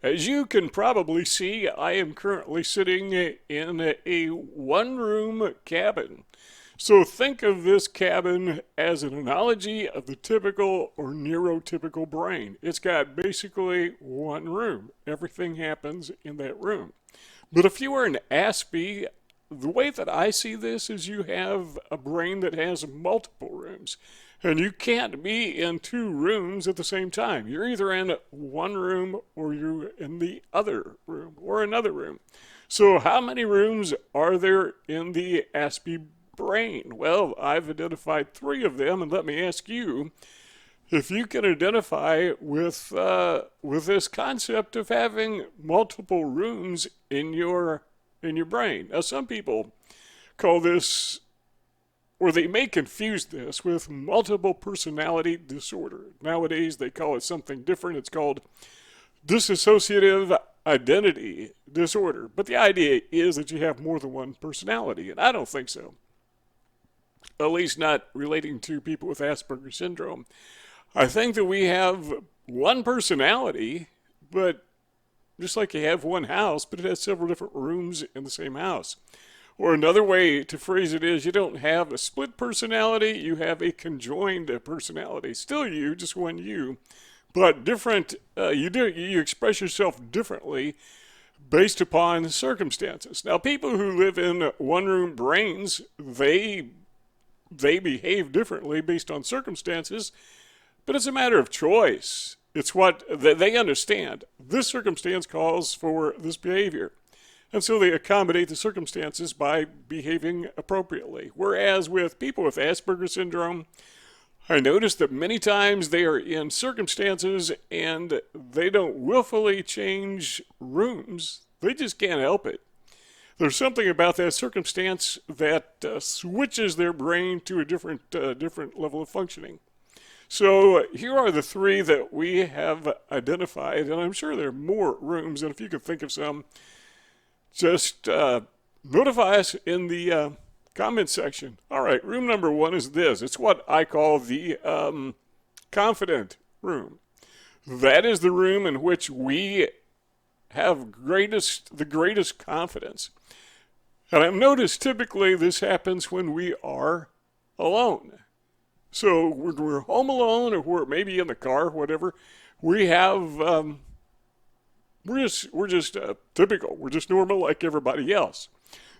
As you can probably see, I am currently sitting in a one-room cabin. So think of this cabin as an analogy of the typical or neurotypical brain. It's got basically one room. Everything happens in that room. But if you are an Aspie, the way that I see this is you have a brain that has multiple rooms. And you can't be in two rooms at the same time. You're either in one room or you're in the other room or another room. So, how many rooms are there in the Aspie brain? Well, I've identified three of them, and let me ask you if you can identify with this concept of having multiple rooms in your brain. Now, some people call this, or they may confuse this with multiple personality disorder. Nowadays, they call it something different. It's called dissociative identity disorder. But the idea is that you have more than one personality, and I don't think so. At least not relating to people with Asperger syndrome. I think that we have one personality, but just like you have one house, but it has several different rooms in the same house. Or another way to phrase it is you don't have a split personality, you have a conjoined personality. Still you, just one you, but different. You express yourself differently based upon circumstances. Now, people who live in one-room brains, they behave differently based on circumstances, but it's a matter of choice. It's what they understand. This circumstance calls for this behavior. And so they accommodate the circumstances by behaving appropriately. Whereas with people with Asperger syndrome, I notice that many times they are in circumstances and they don't willfully change rooms. They just can't help it. There's something about that circumstance that switches their brain to a different level of functioning. So here are the three that we have identified, and I'm sure there are more rooms, and if you could think of some, just notify us in the comment section. All right, room number one is this. It's what I call the confident room. That is the room in which we have the greatest confidence. And I've noticed typically this happens when we are alone. So when we're home alone or we're maybe in the car, whatever, we have we're just typical. We're just normal like everybody else.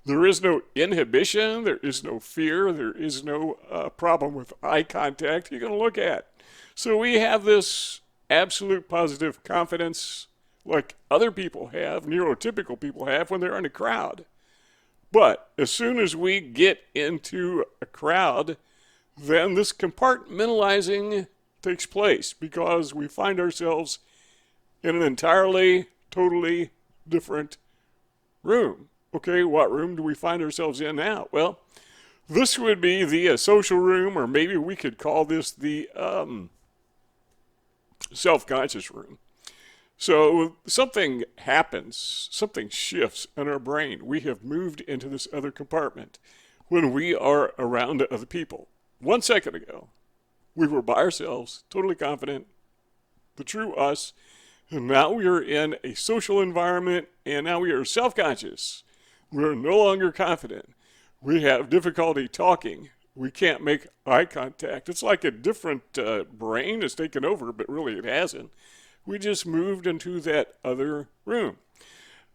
There is no inhibition. There is no fear. There is no problem with eye contact you're going to look at. So we have this absolute positive confidence like other people have, neurotypical people have when they're in a crowd. But as soon as we get into a crowd, then this compartmentalizing takes place because we find ourselves in an entirely, totally different room. Okay, what room do we find ourselves in now? Well, this would be the social room, or maybe we could call this the self-conscious room. So something happens, something shifts in our brain. We have moved into this other compartment when we are around other people. 1 second ago, we were by ourselves, totally confident, the true us, and now we are in a social environment, and now we are self-conscious. We are no longer confident. We have difficulty talking. We can't make eye contact. It's like a different brain has taken over, but really it hasn't. We just moved into that other room.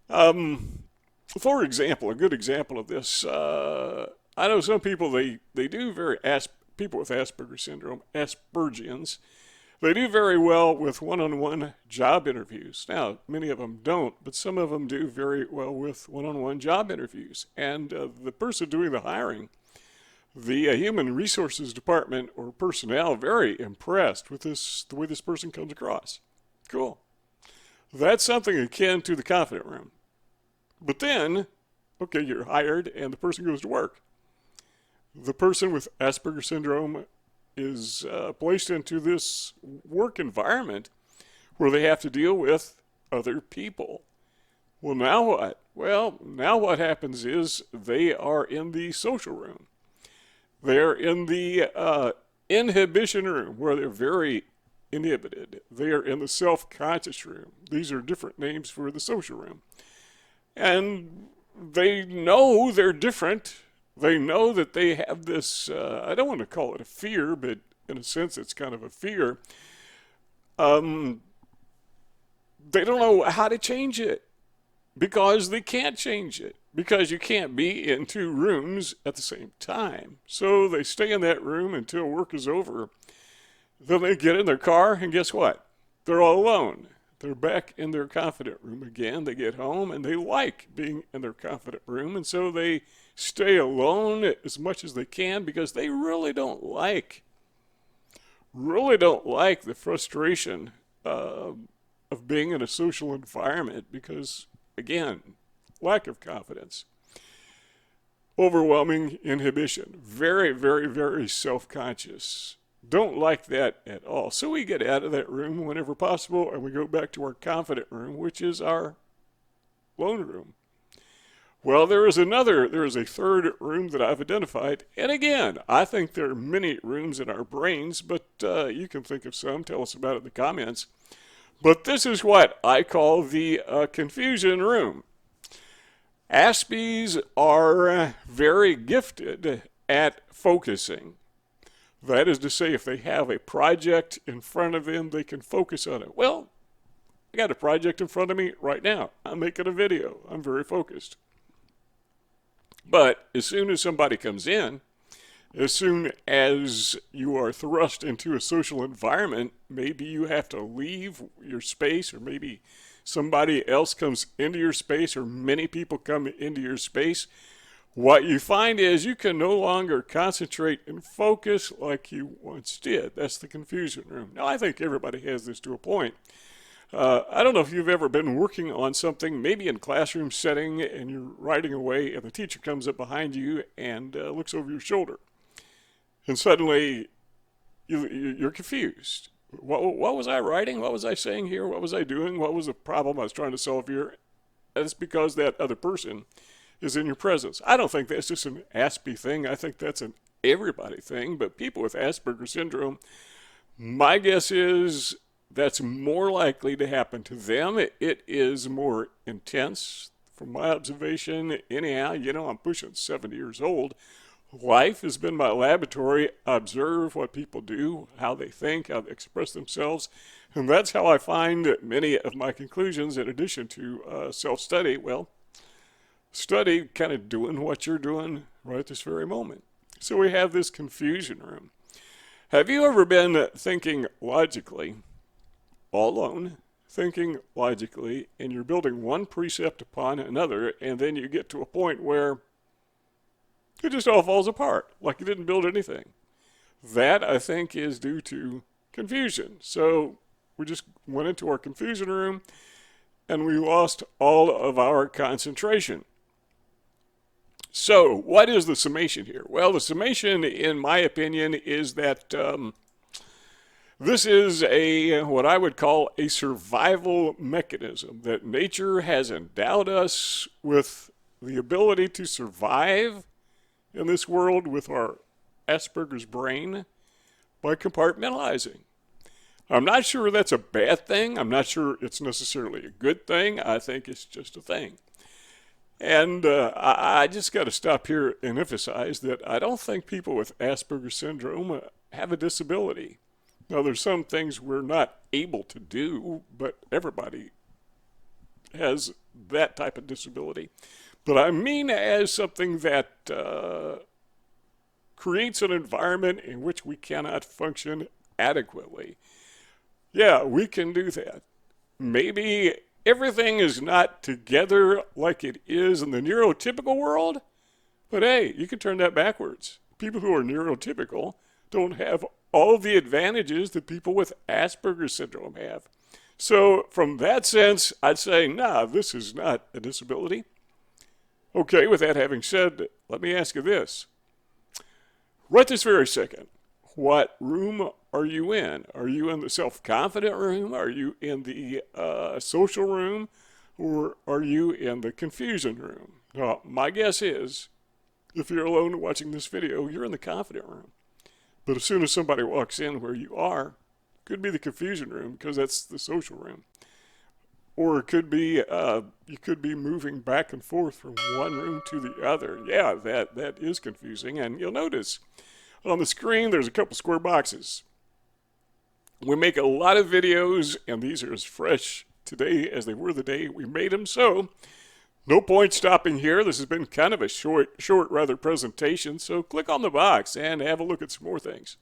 For example, a good example of this, I know some people, they do people with Asperger syndrome, Aspergians, they do very well with one-on-one job interviews. Now, many of them don't, but some of them do very well with one-on-one job interviews. And the person doing the hiring, the human resources department or personnel, very impressed with the way this person comes across. Cool. That's something akin to the confident room. But then, okay, you're hired and the person goes to work. The person with Asperger syndrome is placed into this work environment where they have to deal with other people. Well, now what? Well, now what happens is they are in the social room. They're in the inhibition room where they're very inhibited. They are in the self-conscious room. These are different names for the social room. And they know they're different. They know that they have this, I don't want to call it a fear, but in a sense it's kind of a fear. They don't know how to change it because they can't change it, because you can't be in two rooms at the same time. So they stay in that room until work is over. Then they get in their car, and guess what? They're all alone. They're back in their confident room again. They get home, and they like being in their confident room, and so they stay alone as much as they can because they really don't like the frustration of being in a social environment because, again, lack of confidence, overwhelming inhibition, very, very, very self-conscious. Don't like that at all. So we get out of that room whenever possible and we go back to our confident room, which is our lone room. Well, there is a third room that I've identified. And again, I think there are many rooms in our brains, but you can think of some. Tell us about it in the comments. But this is what I call the confusion room. Aspies are very gifted at focusing. That is to say, if they have a project in front of them, they can focus on it. Well, I got a project in front of me right now. I'm making a video. I'm very focused. But as soon as somebody comes in, as soon as you are thrust into a social environment, maybe you have to leave your space, or maybe somebody else comes into your space, or many people come into your space, what you find is you can no longer concentrate and focus like you once did. That's the confusion room. Now, I think everybody has this to a point. I don't know if you've ever been working on something, maybe in classroom setting, and you're writing away, and the teacher comes up behind you and looks over your shoulder. And suddenly, you're confused. What was I writing? What was I saying here? What was I doing? What was the problem I was trying to solve here? That's because that other person is in your presence. I don't think that's just an Aspie thing. I think that's an everybody thing. But people with Asperger syndrome, my guess is that's more likely to happen to them. It is more intense. From my observation, anyhow, I'm pushing 70 years old. Life has been my laboratory. I observe what people do, how they think, how they express themselves. And that's how I find many of my conclusions, in addition to self-study. Well, study kind of doing what you're doing right at this very moment. So we have this confusion room. Have you ever been thinking logically, all alone, thinking logically, and you're building one precept upon another, and then you get to a point where it just all falls apart, like you didn't build anything? That, I think, is due to confusion. So we just went into our confusion room, and we lost all of our concentration. So what is the summation here? Well, the summation, in my opinion, is that this is what I would call a survival mechanism, that nature has endowed us with the ability to survive in this world with our Asperger's brain by compartmentalizing. I'm not sure that's a bad thing. I'm not sure it's necessarily a good thing. I think it's just a thing. And I just got to stop here and emphasize that I don't think people with Asperger's syndrome have a disability. Now, there's some things we're not able to do, but everybody has that type of disability. But I mean as something that creates an environment in which we cannot function adequately. Yeah, we can do that. Maybe everything is not together like it is in the neurotypical world, but hey, you can turn that backwards. People who are neurotypical don't have all the advantages that people with Asperger's syndrome have. So from that sense, I'd say, nah, this is not a disability. Okay, with that having said, let me ask you this. Right this very second, what room are you in? Are you in the self-confident room? Are you in the social room? Or are you in the confusion room? Now, my guess is, if you're alone watching this video, you're in the confident room. But as soon as somebody walks in where you are, Could be the confusion room because that's the social room. Or it could be you could be moving back and forth from one room to the other. Yeah, that is confusing. And you'll notice on the screen there's a couple square boxes. We make a lot of videos, and these are as fresh today as they were the day we made them. So no point stopping here. This has been kind of a short rather presentation. So click on the box and have a look at some more things.